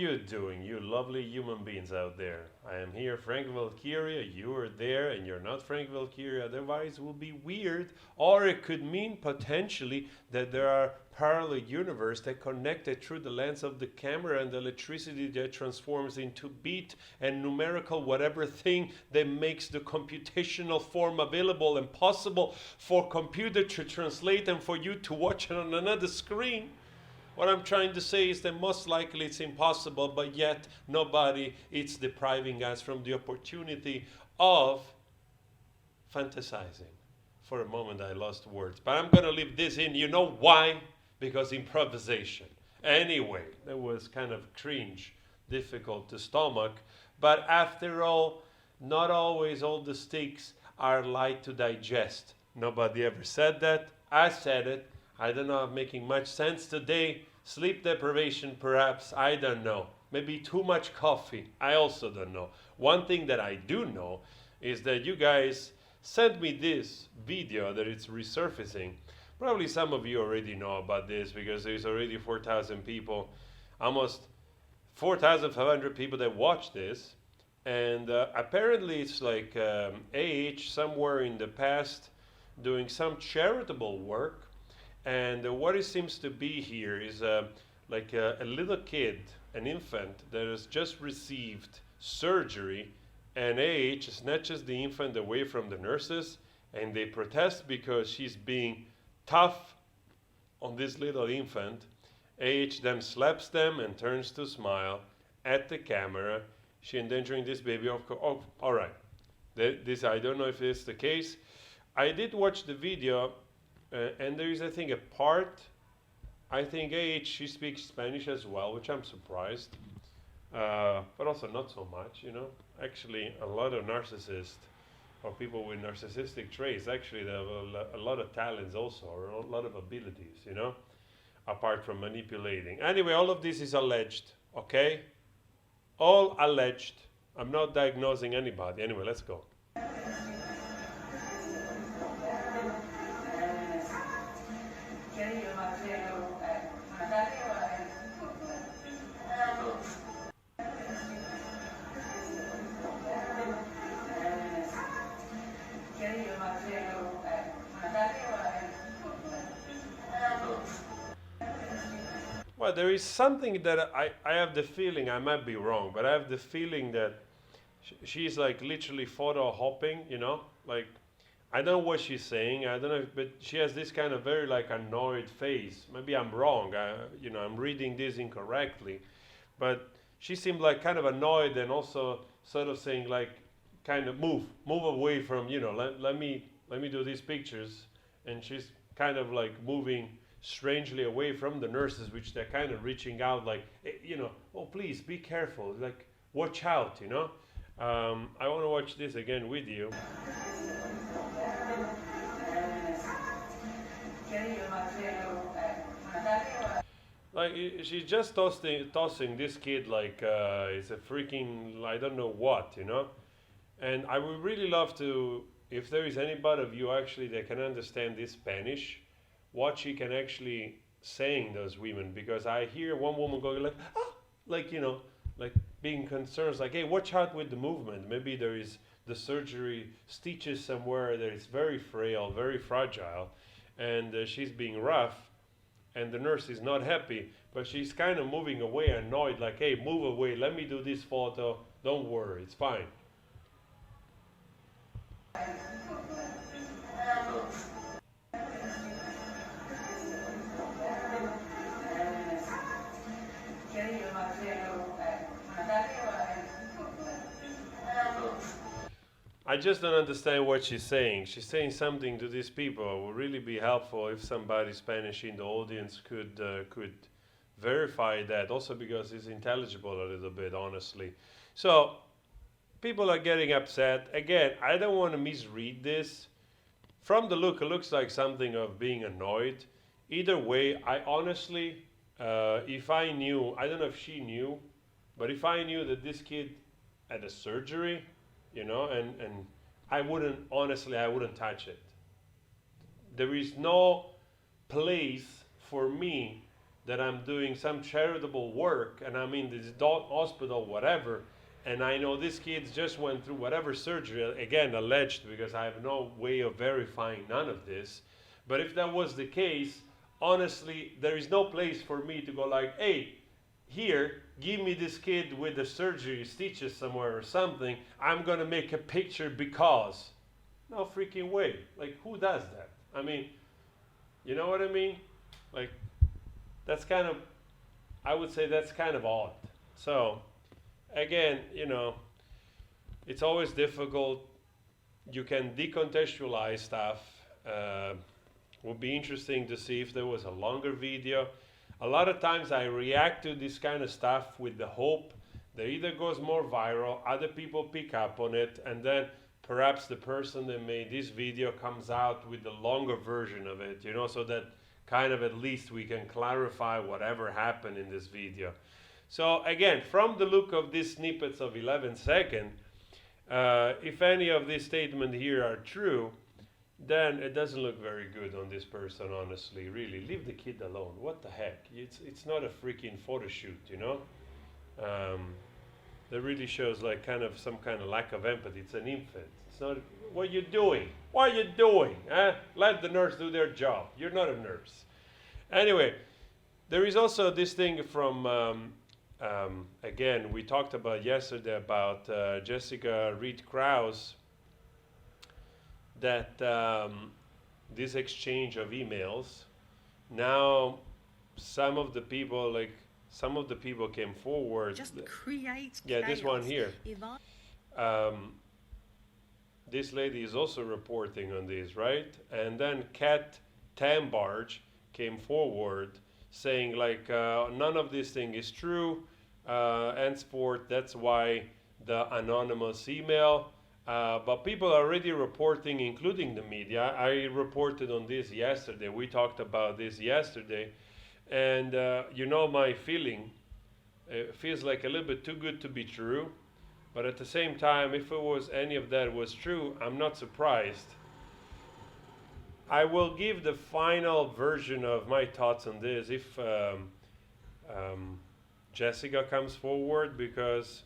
you doing, you lovely human beings out there? I am here, Frank Valkyria. You are there, and you're not Frank Valkyria. Otherwise, it will be weird. Or it could mean potentially that there are parallel universes that connected through the lens of the camera and the electricity that transforms into beat and numerical whatever thing that makes the computational form available and possible for computer to translate and for you to watch it on another screen. What I'm trying to say is that most likely it's impossible, but yet nobody is depriving us from the opportunity of fantasizing. For a moment I lost words, but I'm going to leave this in. You know why? Because improvisation. Anyway, that was kind of cringe, difficult to stomach, but after all, not always all the sticks are light to digest. Nobody ever said that. I said it. I don't know if I'm making much sense today. Sleep deprivation, perhaps. I don't know. Maybe too much coffee. I also don't know. One thing that I do know is that you guys sent me this video that it's resurfacing. Probably some of you already know about this because there's already 4,000 people, almost 4,500 people that watch this. And apparently it's like somewhere in the past doing some charitable work. And what it seems to be here is like a little kid, an infant that has just received surgery, and snatches the infant away from the nurses, and they protest because she's being tough on this little infant. Then slaps them and turns to smile at the camera. She endangering this baby. Oh, all right. This I don't know if it's the case. I did watch the video. And there is, I think, a part, I think she speaks Spanish as well, which I'm surprised, but also not so much, you know. Actually, a lot of narcissists, or people with narcissistic traits, actually they have a lot of talents also, or a lot of abilities, you know, apart from manipulating. Anyway, all of this is alleged, okay? All alleged. I'm not diagnosing anybody. Anyway, let's go. Well, there is something that I have the feeling, I might be wrong, but I have the feeling that she's like literally photo hopping, you know, like I don't know what she's saying. I don't know, but she has this kind of very like annoyed face. Maybe I'm wrong. I'm reading this incorrectly, but she seemed like kind of annoyed and also sort of saying like, kind of move away from, let me do these pictures, and she's kind of like moving strangely away from the nurses, which they're kind of reaching out like, oh please be careful, like watch out, I want to watch this again with you. Like she's just tossing this kid like it's a freaking I don't know what, And I would really love to, if there is anybody of you actually that can understand this Spanish, what she can actually saying those women, because I hear one woman going like, ah, like like being concerned, like, hey, watch out with the movement. Maybe there is the surgery stitches somewhere that is very frail, very fragile, and she's being rough, and the nurse is not happy, but she's kind of moving away, annoyed, like, hey, move away, let me do this photo, don't worry, it's fine. I just don't understand what she's saying. She's saying something to these people. It would really be helpful if somebody Spanish in the audience could verify that. Also because it's intelligible a little bit, honestly. So people are getting upset. Again, I don't want to misread this. From the look, it looks like something of being annoyed. Either way, I honestly, if I knew, I don't know if she knew, but if I knew that this kid had a surgery, and I wouldn't touch it. There is no place for me that I'm doing some charitable work and I'm in this hospital, whatever, and I know this kid just went through whatever surgery, again, alleged, because I have no way of verifying none of this. But if that was the case, honestly, there is no place for me to go like, hey, here, give me this kid with the surgery stitches somewhere or something. I'm going to make a picture because. No freaking way. Like, who does that? I mean, you know what I mean? Like, that's kind of, I would say that's kind of odd. So, again, you know, it's always difficult. You can decontextualize stuff. Would be interesting to see if there was a longer video. A lot of times I react to this kind of stuff with the hope that either goes more viral, other people pick up on it, and then perhaps the person that made this video comes out with the longer version of it, you know, so that kind of at least we can clarify whatever happened in this video. So again, from the look of these snippets of 11 seconds, if any of these statements here are true, then it doesn't look very good on this person, honestly, really. Leave the kid alone. What the heck? It's not a freaking photo shoot, you know? That really shows like kind of some kind of lack of empathy. It's an infant. It's not, what are you doing? What are you doing? Let the nurse do their job. You're not a nurse. Anyway, there is also this thing from, again, we talked about yesterday about Jessica Reed Krause, that this exchange of emails, now some of the people came forward. Just create yeah, chaos. this one here. This lady is also reporting on this, right? And then Kat Tambarge came forward saying like none of this thing is true, henceforth that's why the anonymous email. But people are already reporting, including the media. I reported on this yesterday. We talked about this yesterday. And you know my feeling. It feels like a little bit too good to be true. But at the same time, if it was any of that was true, I'm not surprised. I will give the final version of my thoughts on this if Jessica comes forward, because,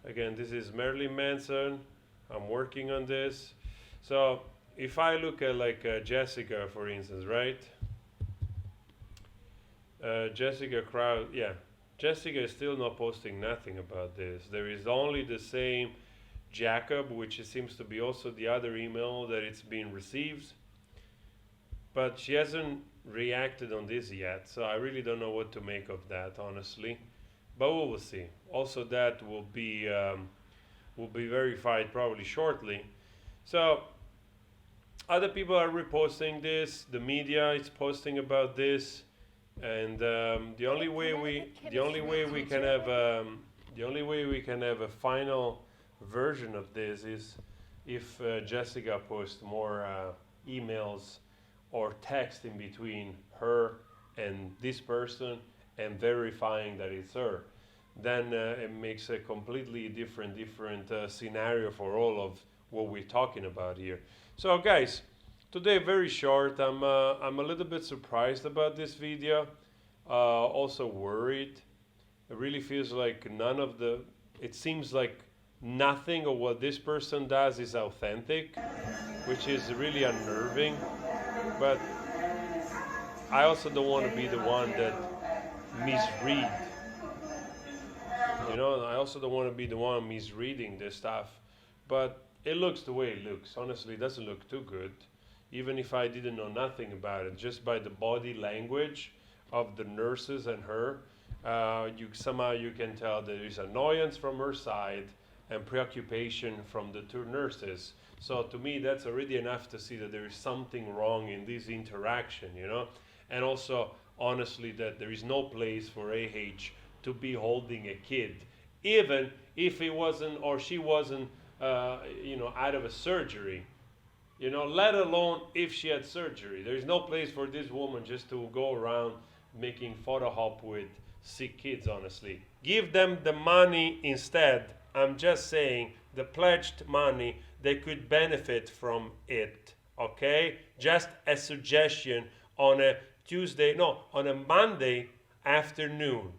again, this is Marilyn Manson. I'm working on this. So if I look at like Jessica, for instance, right? Jessica Krause, yeah. Jessica is still not posting nothing about this. There is only the same Jacob, which seems to be also the other email that it's been received. But she hasn't reacted on this yet, so I really don't know what to make of that, honestly. But we will see. Also, that will be verified probably shortly. So other people are reposting this. The media is posting about this, and the only way we can have a final version of this is if Jessica posts more emails or text in between her and this person and verifying that it's her. Then it makes a completely different scenario for all of what we're talking about here. So guys, today very short. I'm a little bit surprised about this video, also worried. It really feels like it seems like nothing of what this person does is authentic, which is really unnerving. But I also don't want to be the one that misread. You know, I also don't want to be the one misreading this stuff, but it looks the way it looks. Honestly, it doesn't look too good. Even if I didn't know nothing about it, just by the body language of the nurses and her, somehow you can tell that there is annoyance from her side and preoccupation from the two nurses. So to me, that's already enough to see that there is something wrong in this interaction, you know? And also, honestly, that there is no place for AH to be holding a kid, even if he wasn't or she wasn't, out of a surgery, let alone if she had surgery. There is no place for this woman just to go around making photo op with sick kids, honestly. Give them the money instead. I'm just saying, the pledged money, they could benefit from it, okay? Just a suggestion on a Monday, afternoon.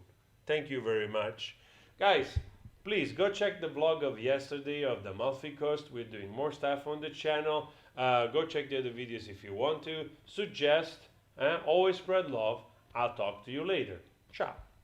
Thank you very much. Guys, please go check the vlog of yesterday of the Amalfi Coast. We're doing more stuff on the channel. Go check the other videos if you want to. Suggest, always spread love. I'll talk to you later. Ciao.